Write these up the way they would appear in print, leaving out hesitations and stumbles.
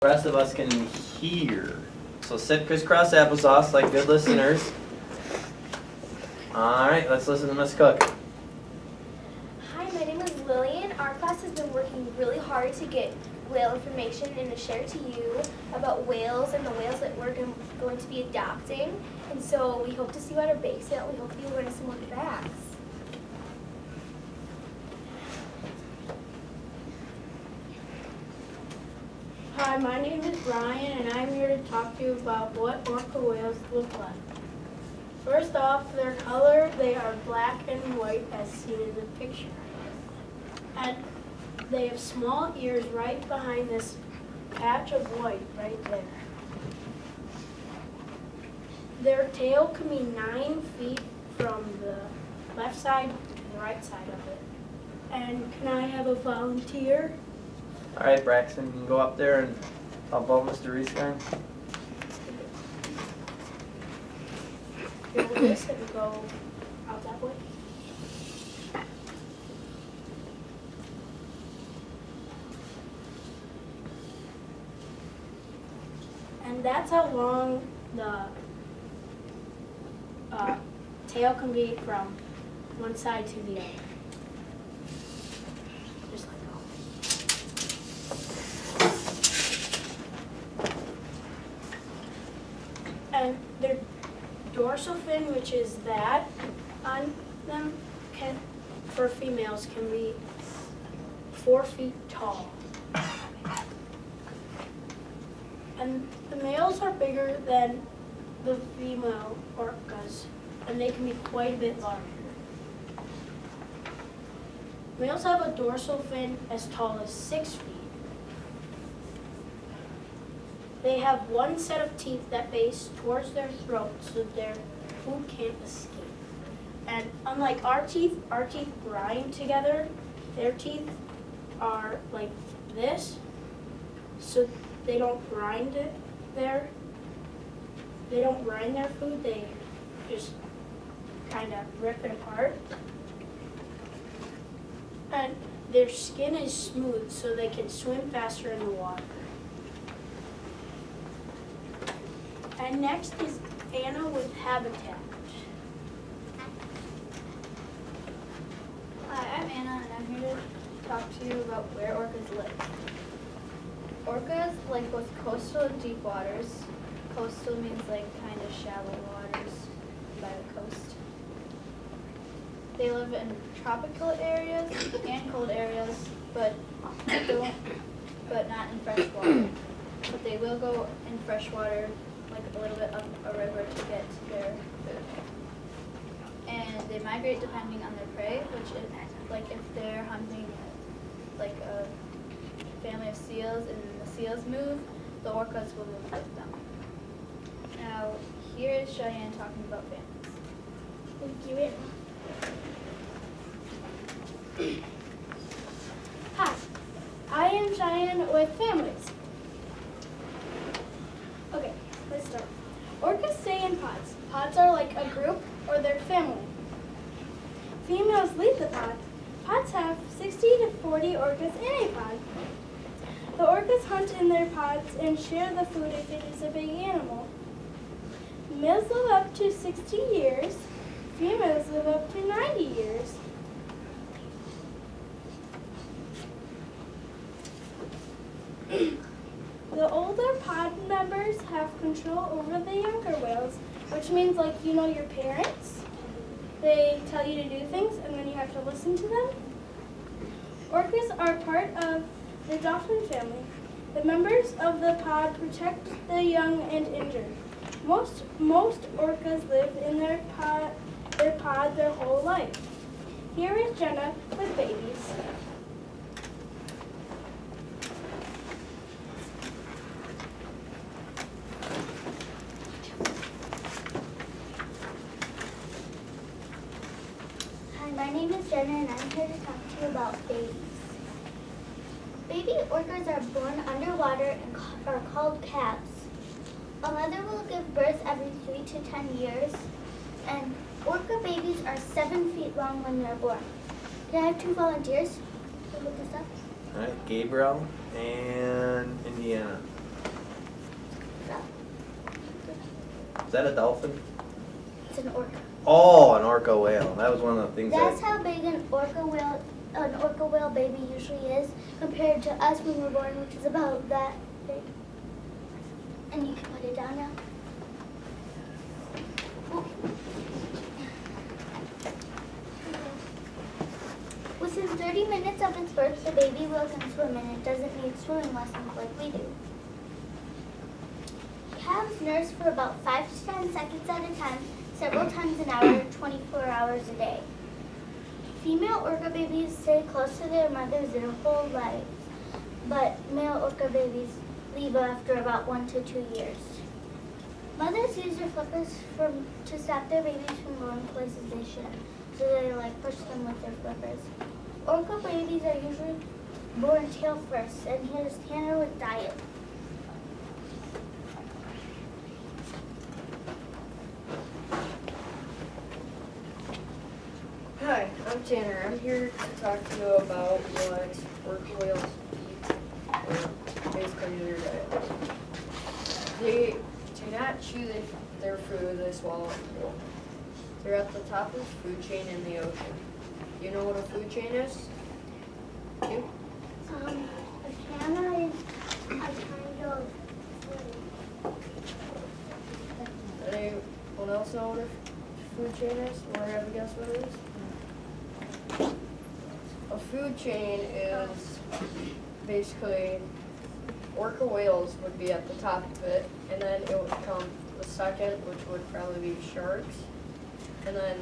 The rest of us can hear. So sit crisscross applesauce like good listeners. All right, let's listen to Miss Cook. Hi, my name is Lillian. Our class has been working really hard to get whale information and to share to you about whales and the whales that we're going to be adopting. And so we hope to see you at our bake sale. We hope you learn some more facts. Hi, my name is Brian, and I'm here to talk to you about what orca whales look like. First off, their color, they are black and white as seen in the picture. And they have small ears right behind this patch of white right there. Their tail can be 9 feet from the left side to the right side of it. And can I have a volunteer? All right, Braxton, you can go up there and help out Mr. Reierson. Go this and go out that way. And that's how long the tail can be from one side to the other. Just like that. And their dorsal fin, which is that on them, for females can be 4 feet tall. And the males are bigger than the female orcas, and they can be quite a bit larger. Males have a dorsal fin as tall as 6 feet. They have one set of teeth that face towards their throat so their food can't escape. And unlike our teeth grind together. Their teeth are like this, so they don't grind their food, they just kind of rip it apart. And their skin is smooth so they can swim faster in the water. And next is Anna with habitat. Hi, I'm Anna, and I'm here to talk to you about where orcas live. Orcas like both coastal and deep waters. Coastal means like kind of shallow waters by the coast. They live in tropical areas and cold areas, but not in fresh water. But they will go in fresh water, like a little bit up a river to get their food. And they migrate depending on their prey, which is like if they're hunting like a family of seals and the seals move, the orcas will move with them. Now, here is Cheyenne talking about families. Thank you, Anna. Hi, I am Cheyenne with families. Okay, let's start. Orcas stay in pods. Pods are like a group or their family. Females lead the pod. Pods have 60 to 40 orcas in a pod. The orcas hunt in their pods and share the food if it is a big animal. Males live up to 60 years. Females live up to 90 years. The older pod members have control over the younger whales, which means like you know your parents. They tell you to do things and then you have to listen to them. Orcas are part of the dolphin family. The members of the pod protect the young and injured. Most orcas live in their pod their whole life. Here is Jenna with babies. Hi, my name is Jenna, and I'm here to talk to you about babies. Baby orcas are born underwater and are called calves. A mother will give birth every 3 to 10 years, and orca babies are 7 feet long when they're born. Can I have 2 volunteers to look this up? All right, Gabriel and Indiana. Is that a dolphin? It's an orca. Oh, an orca whale. That was one of the things That's how big an orca whale baby usually is compared to us when we're born, which is about that big. And you can put it down now. Within 30 minutes of its birth, the baby whale can swim and it doesn't need swimming lessons like we do. Calves nurse for about 5 to 10 seconds at a time, several times an hour, 24 hours a day. Female orca babies stay close to their mothers their whole lives, but male orca babies leave after about 1 to 2 years. Mothers use their flippers to stop their babies from going places they shouldn't, so they push them with their flippers. Orca babies are usually born tail first, and here's Tanner with diet. Hi, I'm Tanner. I'm here to talk to you about what orca whales eat, or basically their diet. They do not chew their food, they swallow it whole. They're at the top of the food chain in the ocean. You know what a food chain is? You? A canna is a kind of Anyone else know what a food chain is? Want to have a guess what it is? A food chain is basically orca whales would be at the top of it, and then it would come the second, which would probably be sharks, and then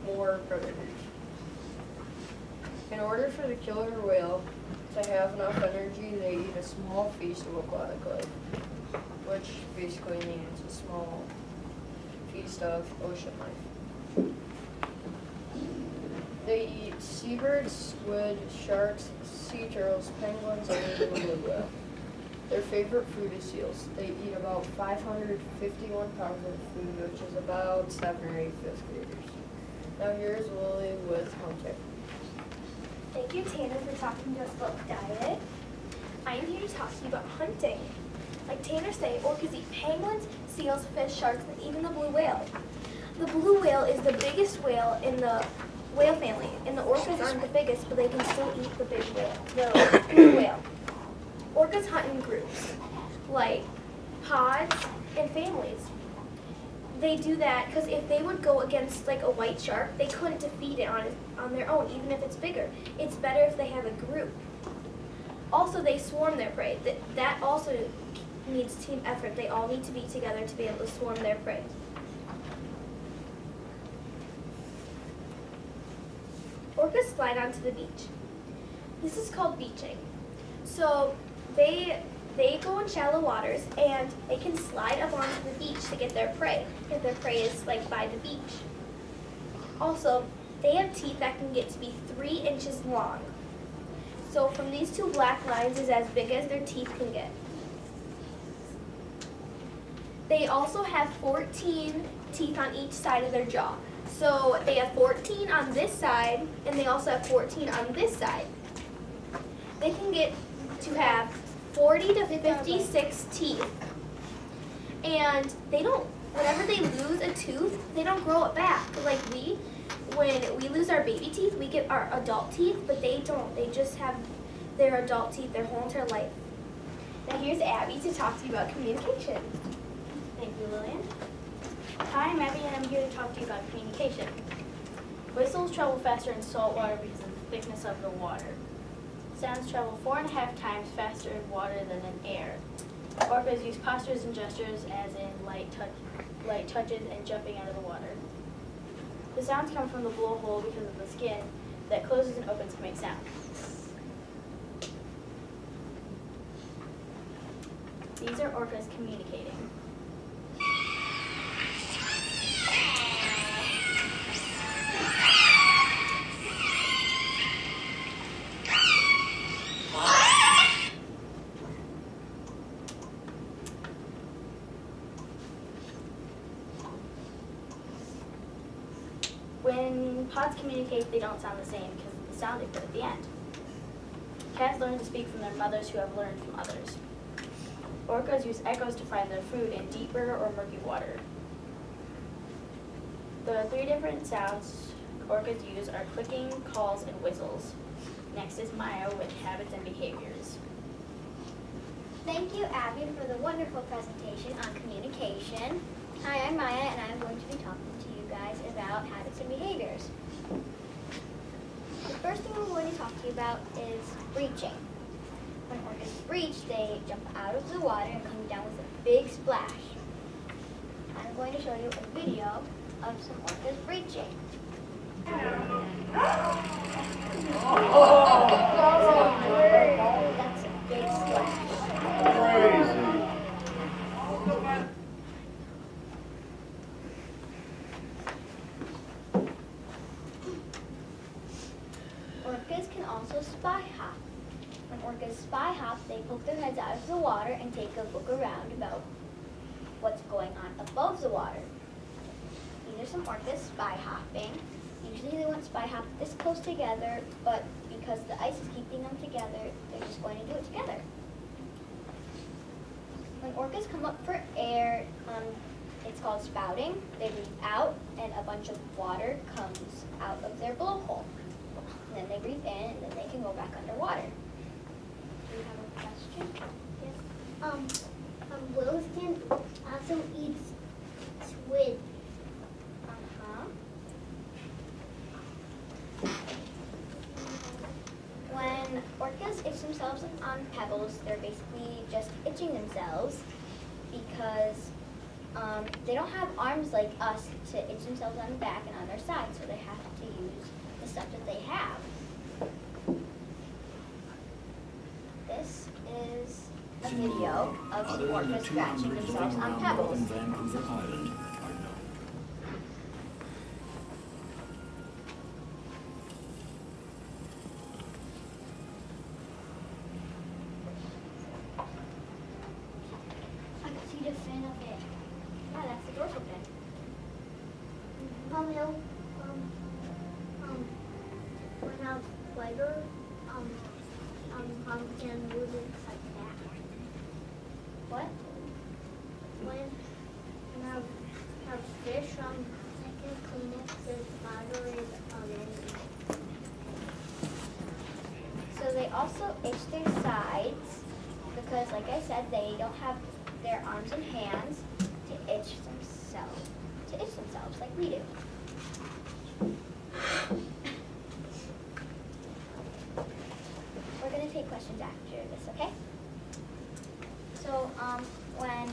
more predators. In order for the killer whale to have enough energy, they eat a small feast of aquatic life, which basically means a small feast of ocean life. They eat seabirds, squid, sharks, sea turtles, penguins, and even the blue whale. Their favorite food is seals. They eat about 551 pounds of food, which is about 7 or 8 fifth graders. Now here's Lily with hunting. Thank you, Tanner, for talking to us about diet. I am here to talk to you about hunting. Like Tanner said, orcas eat penguins, seals, fish, sharks, and even the blue whale. The blue whale is the biggest whale in the whale family, and the orcas aren't the biggest, but they can still eat the big whale, the blue whale. Orcas hunt in groups, like pods and families. They do that because if they would go against a white shark, they couldn't defeat it on their own, even if it's bigger. It's better if they have a group. Also, they swarm their prey. That also needs team effort. They all need to be together to be able to swarm their prey. Orcas slide onto the beach. This is called beaching. So they go in shallow waters and they can slide up onto the beach to get their prey, if their prey is by the beach. Also, they have teeth that can get to be 3 inches long. So from these 2 black lines is as big as their teeth can get. They also have 14 teeth on each side of their jaw. So they have 14 on this side, and they also have 14 on this side. They can get to have 40 to 56 teeth. And whenever they lose a tooth, they don't grow it back. When we lose our baby teeth, we get our adult teeth, but they don't. They just have their adult teeth their whole entire life. Now here's Abby to talk to you about communication. Thank you, Lillian. Hi, I'm Abby, and I'm here to talk to you about communication. Whistles travel faster in salt water because of the thickness of the water. Sounds travel 4.5 times faster in water than in air. Orcas use postures and gestures, as in light touches and jumping out of the water. The sounds come from the blowhole because of the skin that closes and opens to make sound. These are orcas communicating. When pods communicate, they don't sound the same because of the sound they put at the end. Cats learn to speak from their mothers who have learned from others. orcas use echoes to find their food in deeper or murky water. The 3 different sounds orcas use are clicking, calls, and whistles. Next is Maya with habits and behaviors. Thank you, Abby, for the wonderful presentation on communication. Hi, I'm Maya, and I'm going to be talking to you guys about habits and behaviors. The first thing we're going to talk to you about is breaching. When orcas breach, they jump out of the water and come down with a big splash. I'm going to show you a video of some orcas breaching. That's a big splash. Orcas can also spy hop. When orcas spy hop, they poke their heads out of the water and take a look around about what's going on above the water. These are some orcas spy hopping. Usually they won't spy hop this close together, but because the ice is keeping them together, they're just going to do it together. When orcas come up for air, it's called spouting. They breathe out, and a bunch of water comes out of their blowhole. And then they breathe in, and then they can go back underwater. Do you have a question? Yes. Whales can also eat squid. Uh-huh. When orcas itch themselves on pebbles, they're basically just itching themselves because they don't have arms like us to itch themselves on the back and on their side, so they have to use the stuff that they have. This is a video of some orcas scratching themselves on pebbles. Vancouver Island are known. I can see the fin of it. Yeah, that's the dorsal fin. No, when a spider, can move it like that. What? When a fish, can clean up the spider is So they also itch their sides because, like I said, they don't have their arms and hands to itch themselves like we do. We're going to take questions after this, okay? So, when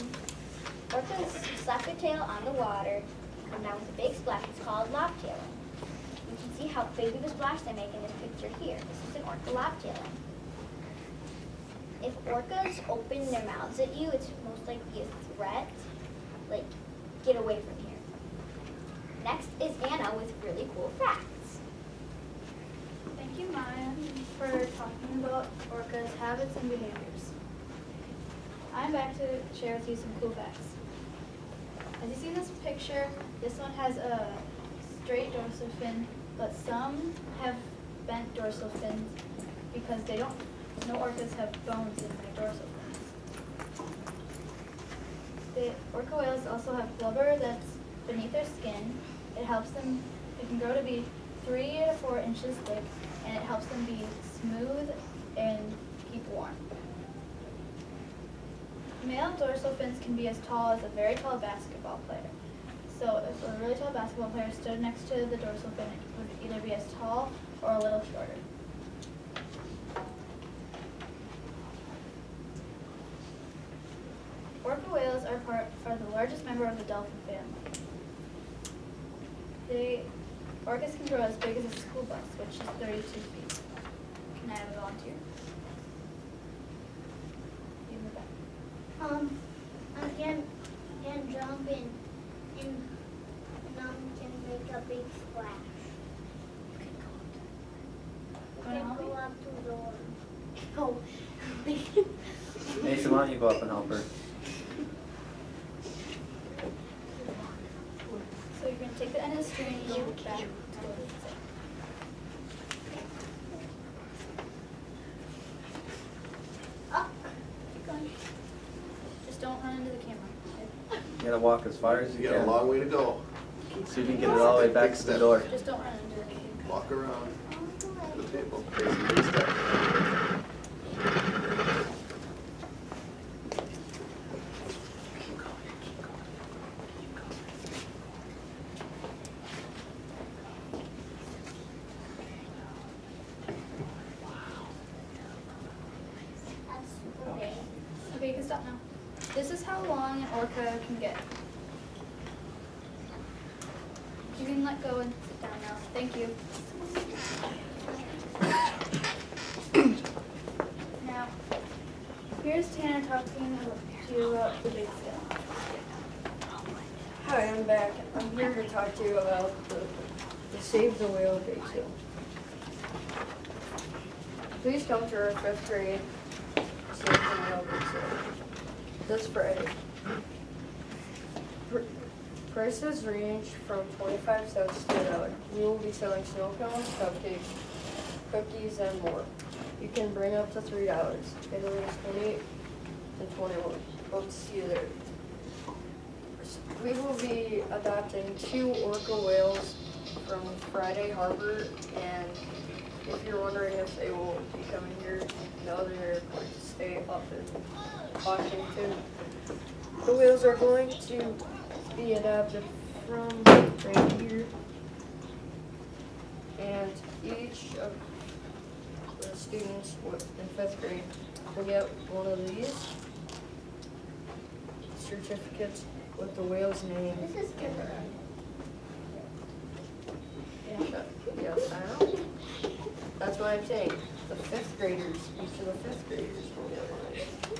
orcas slap their tail on the water, come down with a big splash, it's called lobtailing. You can see how big of a splash they make in this picture here. This is an orca lobtailing. If orcas open their mouths at you, it's most likely a threat. Like, get away from here. Next is Anna with really cool facts. Thank you, Maya, for talking about orcas' habits and behaviors. I'm back to share with you some cool facts. As you see in this picture, this one has a straight dorsal fin, but some have bent dorsal fins because no orcas have bones in their dorsal fins. The orca whales also have blubber that's beneath their skin. It can grow to be 3 to 4 inches thick, and it helps them be smooth and keep warm. Male dorsal fins can be as tall as a very tall basketball player. So if a really tall basketball player stood next to the dorsal fin, it would either be as tall or a little shorter. Orca whales are the largest member of the dolphin family. Orcas can grow as big as a school bus, which is 32 feet. Can I have a volunteer? You in the back. I can jump in and can make a big splash. Wanna Can help go me? up to the door. Mason, why don't you go up and help her? So you're going to take the end of the string and go back. Up. Keep going. Just don't run into the camera. You gotta walk as far as You you got a can. long way to go. See if you can get it all the way back to the door. Just don't run into the camera. Walk around the table. Facing big step. That's super big. Okay, you can stop now. This is how long an orca can get. You can let go and sit down now. Thank you. Now, here's Tanner talking to you about the big scale. Hi, I'm back. I'm here to talk to you about the Save the Whale bake sale. Please come to our 5th grade Save the Whale bake sale this Friday. Prices range from 25 cents to $1. We will be selling snow cones, cupcakes, cookies, and more. You can bring up to $3. It is 28 and 21. Hope to see you there. We will be adopting 2 orca whales from Friday Harbor, and if you're wondering if they will be coming here, no, they're going to stay up in Washington. The whales are going to be adopted from right here, and each of the students in 5th grade will get one of these certificates with the whale's name. This is kindergarten. Yes, I know. That's what I'm saying. The 5th graders, each of the 5th graders will get one of these.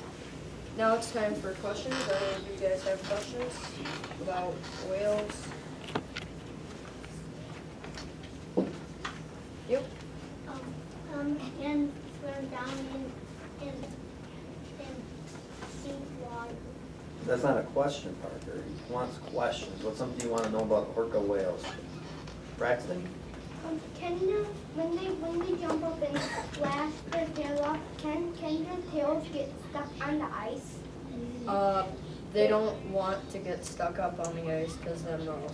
Now it's time for questions. I don't know if you guys have questions about whales. Yep. And swim down in deep water. That's not a question, Parker. He wants questions. What's something you wanna know about orca whales? Braxton? Can you, when they jump up and splash their tails off, can their tails get stuck on the ice? They don't want to get stuck up on the ice because then they'll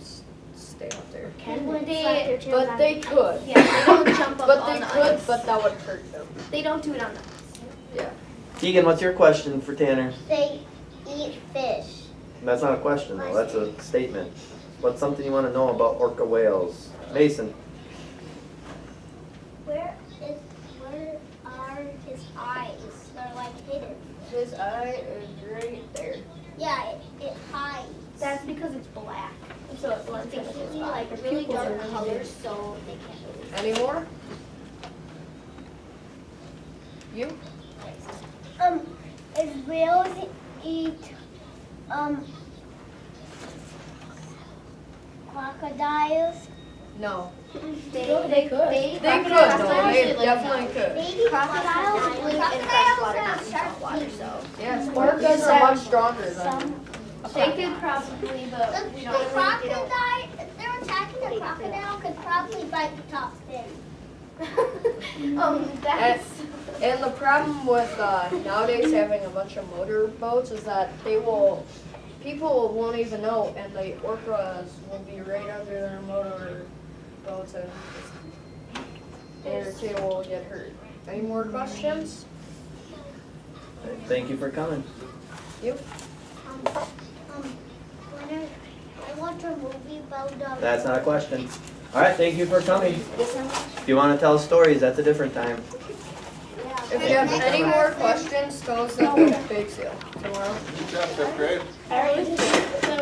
stay up there. Can Would they? they- But they could. Yeah, they don't jump up But on they the could, ice. but that would hurt them. They don't do it on the ice. Yeah. Keegan, what's your question for Tanner? They eat fish. That's not a question though, that's a statement. What's something you wanna know about orca whales? Mason? Where are his eyes? They're like hidden. His eye is right there. Yeah, it hides. That's because it's black. So it blends in with his Basically, body. like really dark colors, so they can't really. Any more? You? If whales eat, crocodiles, No. They could. They could, though. They definitely could. Maybe Crocodiles live in freshwater, not in shark saltwater, teeth. so. Yes, orcas are much stronger than. They could probably, but we The don't really, crocodile, if they're attacking a crocodile, could probably bite the top fin. that's. And the problem with nowadays having a bunch of motor boats is that people won't even know, and the orcas will be right under their motor boats and their tail will get hurt. Any more questions? Thank you for coming. You? When I watch a movie about That's not a question. Alright, thank you for coming. If you wanna tell stories, that's a different time. If you have any more questions, tell us at the bake sale tomorrow. Good job, 5th grade. I already did.